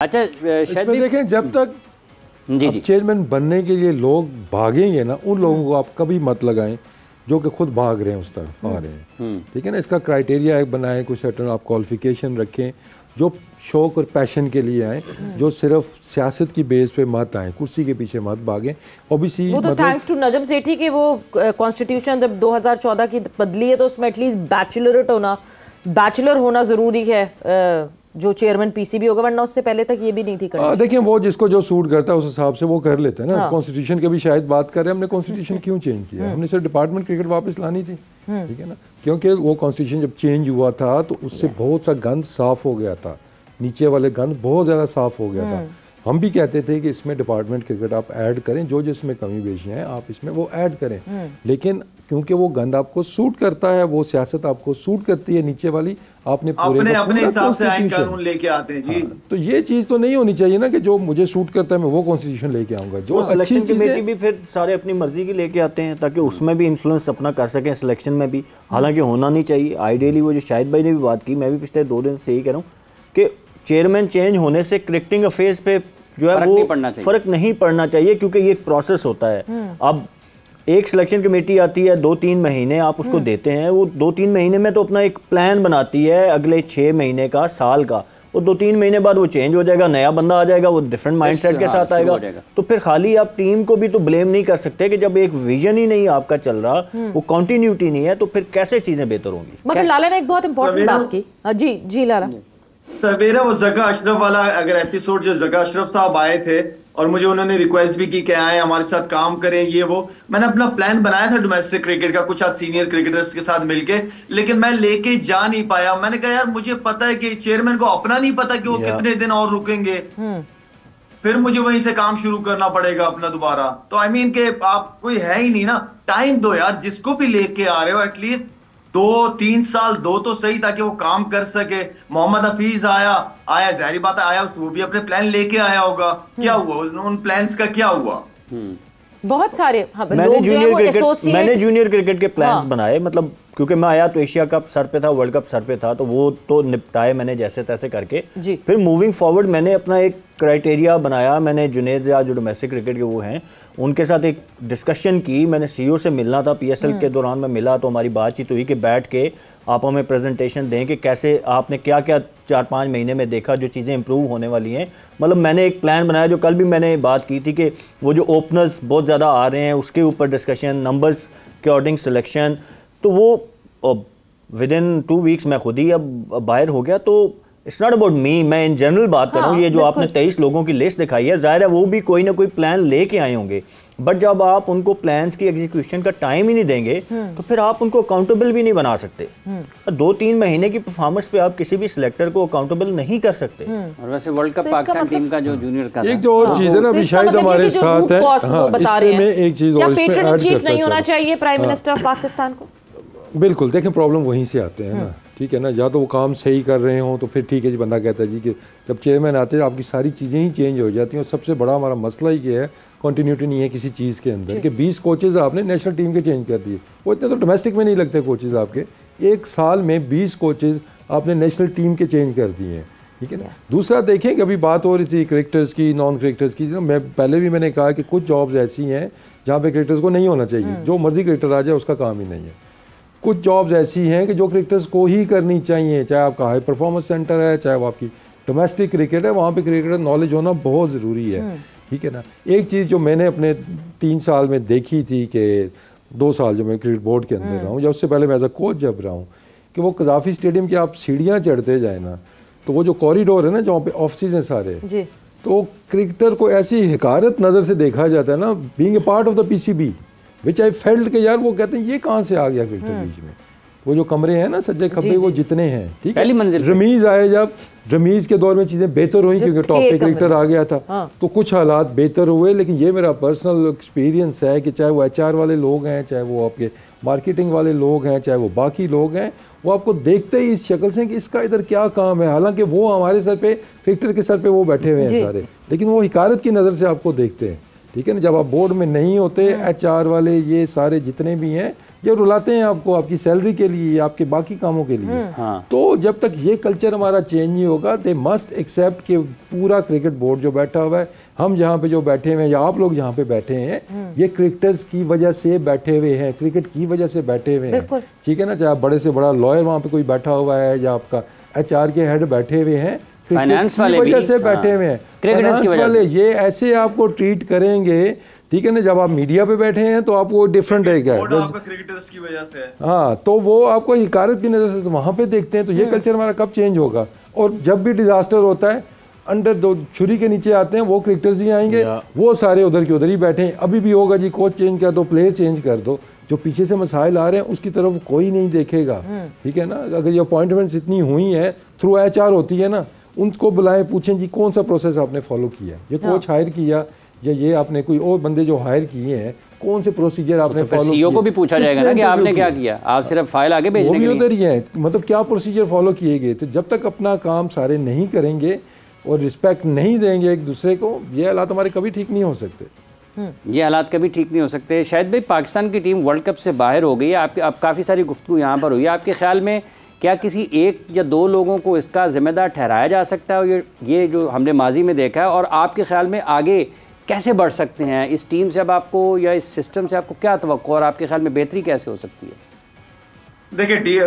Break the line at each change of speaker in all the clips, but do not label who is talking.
अच्छा
इसमें देखें जब तक चेयरमैन बनने के लिए लोग भागेंगे ना, उन लोगों को आप कभी मत लगाएं जो कि खुद भाग रहे हैं उस तरफ आ रहे हैं। ठीक है ना, इसका क्राइटेरिया एक बनाएं, कुछ सर्टन आप क्वालिफिकेशन रखें, जो शौक और पैशन के लिए आए, जो सिर्फ सियासत की बेस पे मत आए, कुर्सी के पीछे मत भागें। ओबीसी
वो तो थैंक्स टू नजम सेठी कि वो कॉन्स्टिट्यूशन जब 2014 की बदली है तो उसमें एटलीस्ट बैचलर होना ज़रूरी है जो चेयरमैन पीसीबी होगा, वरना उससे पहले तक ये भी नहीं थी करनी।
देखिए वो जिसको जो सूट करता है उस हिसाब से वो कर लेते हैं ना। कॉन्स्टिट्यूशन की भी शायद बात कर रहे हैं, हमने कॉन्स्टिट्यूशन क्यों चेंज किया? हमने सिर्फ डिपार्टमेंट क्रिकेट वापस लानी थी, ठीक है ना, क्योंकि वो कॉन्स्टिट्यूशन जब चेंज हुआ था तो उससे बहुत सा गंद साफ हो गया था, नीचे वाले गंद बहुत ज़्यादा साफ हो गया था। हम भी कहते थे कि इसमें डिपार्टमेंट क्रिकेट आप ऐड करें, जो जिसमें कमी बेशी हैं आप इसमें वो ऐड करें, लेकिन क्योंकि वो गंद आपको सूट करता है, वो सियासत आपको सूट करती है नीचे वाली, आपने पूरे
अपने हिसाब से आइन कानून लेके आते हैं जी।
तो ये चीज़ तो नहीं होनी चाहिए ना कि जो मुझे सूट करता है मैं वो कॉन्स्टिट्यूशन लेके आऊंगा। जो अच्छी
कमेटी भी फिर सारे अपनी मर्जी की लेके आते हैं ताकि उसमें भी इन्फ्लुएंस अपना कर सकें सिलेक्शन में भी, हालांकि होना नहीं चाहिए। आइडियली वो जो शाहिद भाई ने भी बात की, मैं भी पिछले 2 दिन से यही कह रहा हूँ कि चेयरमैन चेंज होने से क्रिकेटिंग अफेयर्स पे जो है वो फर्क नहीं पड़ना चाहिए, क्योंकि ये एक प्रोसेस होता है। अब एक सिलेक्शन कमेटी आती है, 2-3 महीने आप उसको देते हैं, वो 2-3 महीने में तो अपना एक प्लान बनाती है अगले 6 महीने का, साल का। वो 2-3 महीने बाद वो चेंज हो जाएगा, नया बंदा आ जाएगा, वो डिफरेंट माइंडसेट के साथ आएगा। तो फिर खाली आप टीम को भी तो ब्लेम नहीं कर सकते कि जब एक विजन ही नहीं आपका चल रहा, वो कंटिन्यूटी नहीं है, तो फिर कैसे चीजें बेहतर होंगी।
मगर लाला ने एक बहुत इंपॉर्टेंट बात की। जी जी लाला,
सवेरा वो जका अशरफ वाला अगर एपिसोड जो जका अशरफ साहब आए थे और मुझे उन्होंने रिक्वेस्ट भी की कि आए हमारे साथ काम करें, ये वो मैंने अपना प्लान बनाया था डोमेस्टिक क्रिकेट का, कुछ सीनियर क्रिकेटर्स के साथ मिलके, लेकिन मैं लेके जा नहीं पाया। मैंने कहा यार मुझे पता है कि चेयरमैन को अपना नहीं पता कि वो कितने दिन और रुकेंगे, फिर मुझे वहीं से काम शुरू करना पड़ेगा अपना दोबारा। तो आई मीन के आप कोई है ही नहीं ना, टाइम दो यार, जिसको भी लेके आ रहे हो एटलीस्ट 2-3 साल दो तो सही, ताकि वो काम कर सके। मोहम्मद हफीज आया जाहिर बात है आया, वो भी अपने प्लान लेके आया होगा, क्या हुआ उन प्लान्स का, क्या हुआ?
बहुत सारे
मैंने जूनियर क्रिकेट के प्लान्स बनाए, मतलब क्योंकि मैं आया तो एशिया कप सर पे था, वर्ल्ड कप सर पे था, तो वो तो निपटाए मैंने जैसे तैसे करके। फिर मूविंग फॉरवर्ड मैंने अपना एक क्राइटेरिया बनाया। मैंने जुनेद या जो डोमेस्टिक क्रिकेट के वो हैं उनके साथ एक डिस्कशन की। मैंने सीईओ से मिलना था, पीएसएल के दौरान मैं मिला तो हमारी बातचीत हुई कि बैठ के आप हमें प्रेजेंटेशन दें कि कैसे आपने क्या क्या 4-5 महीने में देखा जो चीज़ें इंप्रूव होने वाली हैं। मतलब मैंने एक प्लान बनाया, जो कल भी मैंने बात की थी कि वो जो ओपनर्स बहुत ज़्यादा आ रहे हैं उसके ऊपर डिस्कशन, नंबर्स के अकॉर्डिंग सिलेक्शन, तो वो विद इन 2 वीक्स मैं खुद ही अब बाहर हो गया। तो इट्स नॉट अबाउट मी, मैं इन जनरल बात कर रहा हूँ। ये जो आपने 23 लोगों की लिस्ट दिखाई है, जाहिर है वो भी कोई ना कोई प्लान लेके आए होंगे, बट जब आप उनको प्लान्स की एग्जीक्यूशन का टाइम ही नहीं देंगे तो फिर आप उनको अकाउंटेबल भी नहीं बना सकते। 2-3 महीने की परफॉर्मेंस पे आप किसी भी सिलेक्टर को अकाउंटेबल नहीं कर सकते। और वैसे वर्ल्ड कप पाकिस्तान टीम का जो जूनियर का
एक जो और चीज है ना, अभी शायद हमारे साथ है, इसमें एक चीज और इसमें ऐड करता
नहीं होना चाहिए प्राइम मिनिस्टर ऑफ पाकिस्तान को।
बिल्कुल, देखें प्रॉब्लम वहीं से आते हैं ना, ठीक है ना, या तो वो काम सही कर रहे हों तो फिर ठीक है जी, बंदा कहता है जी कि जब चेयरमैन आते हैं आपकी सारी चीज़ें ही चेंज हो जाती हैं। और सबसे बड़ा हमारा मसला ये है कंटिन्यूटी नहीं है किसी चीज़ के अंदर, कि 20 कोचेज़ आपने नेशनल टीम के चेंज कर दिए, वो इतने तो डोमेस्टिक में नहीं लगते कोचेज़ आपके। 1 साल में 20 कोचेज़ आपने नेशनल टीम के चेंज कर दिए हैं, ठीक है ना। दूसरा देखें कि अभी बात हो रही थी क्रिकेटर्स की, नॉन क्रिकेटर्स की, मैं पहले भी मैंने कहा कि कुछ जॉब्स ऐसी हैं जहाँ पे क्रिकेटर्स को नहीं होना चाहिए, जो मर्जी क्रिकेटर आ जाए उसका काम ही नहीं है। कुछ जॉब्स ऐसी हैं कि जो क्रिकेटर्स को ही करनी चाहिए, चाहे आपका हाई परफॉर्मेंस सेंटर है, चाहे वो आपकी डोमेस्टिक क्रिकेट है, वहाँ पे क्रिकेटर नॉलेज होना बहुत ज़रूरी है, ठीक है ना। एक चीज़ जो मैंने अपने 3 साल में देखी थी कि 2 साल जो मैं क्रिकेट बोर्ड के अंदर रहा हूँ, या उससे पहले मैं एज अ कोच जब रहा हूँ, कि वो कज़ाफ़ी स्टेडियम की आप सीढ़ियाँ चढ़ते जाए ना, तो वो जो कॉरिडोर है ना जहाँ पे ऑफिस हैं सारे, तो क्रिकेटर को ऐसी हकारत नज़र से देखा जाता है ना, being a part of the PCB, which I felt के यार वो कहते हैं ये कहाँ से आ गया क्रिकेटर बीच में। वो जो कमरे हैं ना सज्जे खब्बे वो जितने हैं, ठीक है, रमीज आए, जब रमीज के दौर में चीज़ें बेहतर हुई क्योंकि टॉप पे क्रिकेटर आ गया था, तो कुछ हालात बेहतर हुए। लेकिन ये मेरा पर्सनल एक्सपीरियंस है कि चाहे वो एचआर वाले लोग हैं, चाहे वो आपके मार्केटिंग वाले लोग हैं, चाहे वो बाकी लोग हैं, वो आपको देखते ही इस शक्ल से कि इसका इधर क्या काम है, हालांकि वो हमारे सर पे, क्रिकेटर के सर पे वो बैठे हुए हैं सारे, लेकिन वो हिकारत की नज़र से आपको देखते हैं, ठीक है ना। जब आप बोर्ड में नहीं होते, एचआर वाले ये सारे जितने भी हैं ये रुलाते हैं आपको आपकी सैलरी के लिए, आपके बाकी कामों के लिए। तो जब तक ये कल्चर हमारा चेंज नहीं होगा, दे मस्ट एक्सेप्ट कि पूरा क्रिकेट बोर्ड जो बैठा हुआ है, हम जहाँ पे जो बैठे हुए हैं या आप लोग जहाँ पे बैठे हैं, ये क्रिकेटर्स की वजह से बैठे हुए हैं, क्रिकेट की वजह से बैठे हुए हैं, ठीक है ना। चाहे बड़े से बड़ा लॉयर वहाँ पे कोई बैठा हुआ है या आपका HR के हेड बैठे हुए हैं,
फाइनेंस वाले
वजह से बैठे हुए हैं,
क्रिकेटर्स
वाले ये ऐसे आपको ट्रीट करेंगे, ठीक है ना। जब आप मीडिया पे बैठे हैं तो आपको डिफरेंट है क्या,
क्रिकेटर्स की वजह से,
हाँ, तो वो आपको हिकारत की नज़र से तो वहाँ पे देखते हैं। तो ये कल्चर हमारा कब चेंज होगा? और जब भी डिजास्टर होता है, अंडर दो छुरी के नीचे आते हैं वो क्रिकेटर्स ही आएंगे, वो सारे उधर के उधर ही बैठे हैं। अभी भी होगा जी, कोच चेंज कर दो, प्लेयर चेंज कर दो, जो पीछे से मसाइल आ रहे हैं उसकी तरफ कोई नहीं देखेगा, ठीक है ना। अगर ये अपॉइंटमेंट्स इतनी हुई हैं थ्रू HR होती है ना, उनको बुलाएं, पूछें जी कौन सा प्रोसेस आपने फॉलो किया, ये कोच हायर किया या ये आपने कोई और बंदे जो हायर किए हैं, कौन से प्रोसीजर आपने फॉलो किया।
CEO को भी पूछा जाएगा ना कि आपने क्या किया, आप सिर्फ फाइल आगे भेजने के लिए, वो भी उधर ही है,
मतलब क्या प्रोसीजर फॉलो किए गए। तो जब तक अपना काम सारे नहीं करेंगे और रिस्पेक्ट नहीं देंगे एक दूसरे को, ये हालात हमारे कभी ठीक नहीं हो सकते।
ये हालात कभी ठीक नहीं हो सकते। शायद भाई पाकिस्तान की टीम वर्ल्ड कप से बाहर हो गई है, आपकी अब काफ़ी सारी गुफ्तगू यहाँ पर हुई है, आपके ख्याल में क्या किसी एक या दो लोगों को इसका जिम्मेदार ठहराया जा सकता है, और ये जो हमने माजी में देखा है, और आपके ख्याल में आगे कैसे बढ़ सकते हैं इस टीम से? अब आपको या इस सिस्टम से आपको क्या तवक्को, और आपके ख्याल में बेहतरी कैसे हो सकती है?
देखिए,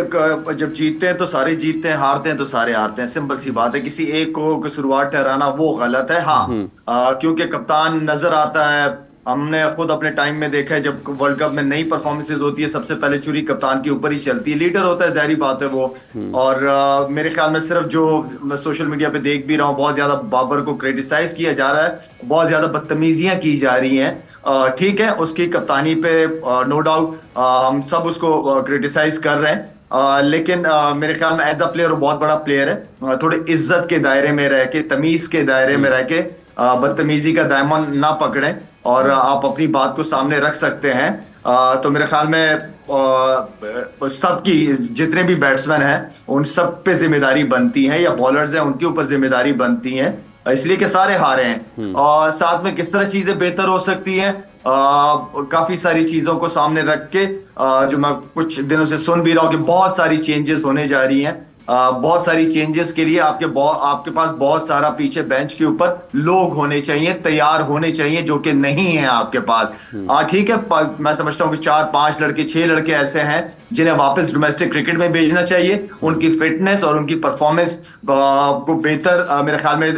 जब जीतते हैं तो सारे जीतते हैं, हारते हैं तो सारे हारते हैं, सिंपल सी बात है। किसी एक को कसूरवार ठहराना वो गलत है। हाँ, क्योंकि कप्तान नजर आता है, हमने खुद अपने टाइम में देखा है, जब वर्ल्ड कप में नई परफॉर्मेंसेज होती है, सबसे पहले छुरी कप्तान के ऊपर ही चलती है। लीडर होता है, जाहिर बात है वो। और मेरे ख्याल में सिर्फ जो मैं सोशल मीडिया पे देख भी रहा हूँ, बहुत ज्यादा बाबर को क्रिटिसाइज किया जा रहा है, बहुत ज्यादा बदतमीजियां की जा रही हैं। ठीक है, उसकी कप्तानी पे नो डाउट हम सब उसको क्रिटिसाइज कर रहे हैं, लेकिन मेरे ख्याल में एज अ प्लेयर वो बहुत बड़ा प्लेयर है। थोड़े इज्जत के दायरे में रह के, तमीज के दायरे में रह के बदतमीजी का दामन ना पकड़ें और आप अपनी बात को सामने रख सकते हैं। तो मेरे ख्याल में सबकी, जितने भी बैट्समैन हैं उन सब पे जिम्मेदारी बनती है, या बॉलर्स हैं उनके ऊपर जिम्मेदारी बनती है, इसलिए कि सारे हारे हैं। और साथ में किस तरह चीजें बेहतर हो सकती हैं, काफी सारी चीजों को सामने रख के, जो मैं कुछ दिनों से सुन भी रहा हूँ कि बहुत सारी चेंजेस होने जा रही हैं। बहुत सारी चेंजेस के लिए आपके पास बहुत सारा पीछे बेंच के ऊपर लोग होने चाहिए, तैयार होने चाहिए, जो कि नहीं है आपके पास। ठीक है, मैं समझता हूँ कि 4-5 लड़के 6 लड़के ऐसे हैं जिन्हें वापस डोमेस्टिक क्रिकेट में भेजना चाहिए। उनकी फिटनेस और उनकी परफॉर्मेंस को बेहतर, मेरे ख्याल में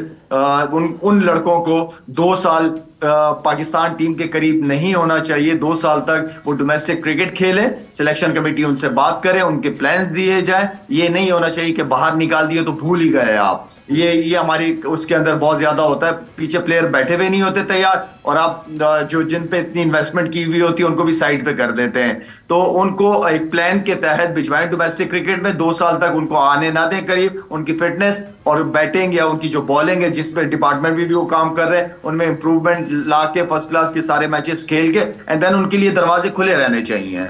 उन लड़कों को 2 साल पाकिस्तान टीम के करीब नहीं होना चाहिए। 2 साल तक वो डोमेस्टिक क्रिकेट खेले, सिलेक्शन कमेटी उनसे बात करे, उनके प्लान्स दिए जाए। ये नहीं होना चाहिए कि बाहर निकाल दिए तो भूल ही गए आप। ये हमारी उसके अंदर बहुत ज्यादा होता है, पीछे प्लेयर बैठे हुए नहीं होते तैयार, और आप जो जिन पे इतनी इन्वेस्टमेंट की हुई होती है उनको भी साइड पे कर देते हैं। तो उनको एक प्लान के तहत भिजवाएं डोमेस्टिक क्रिकेट में, 2 साल तक उनको आने ना दें करीब। उनकी फिटनेस और बैटिंग या उनकी जो बॉलिंग है, जिस पे डिपार्टमेंट भी वो काम कर रहे हैं, उनमें इंप्रूवमेंट ला के फर्स्ट क्लास के सारे मैचेस खेल के, एंड देन उनके लिए दरवाजे खुले रहने चाहिए।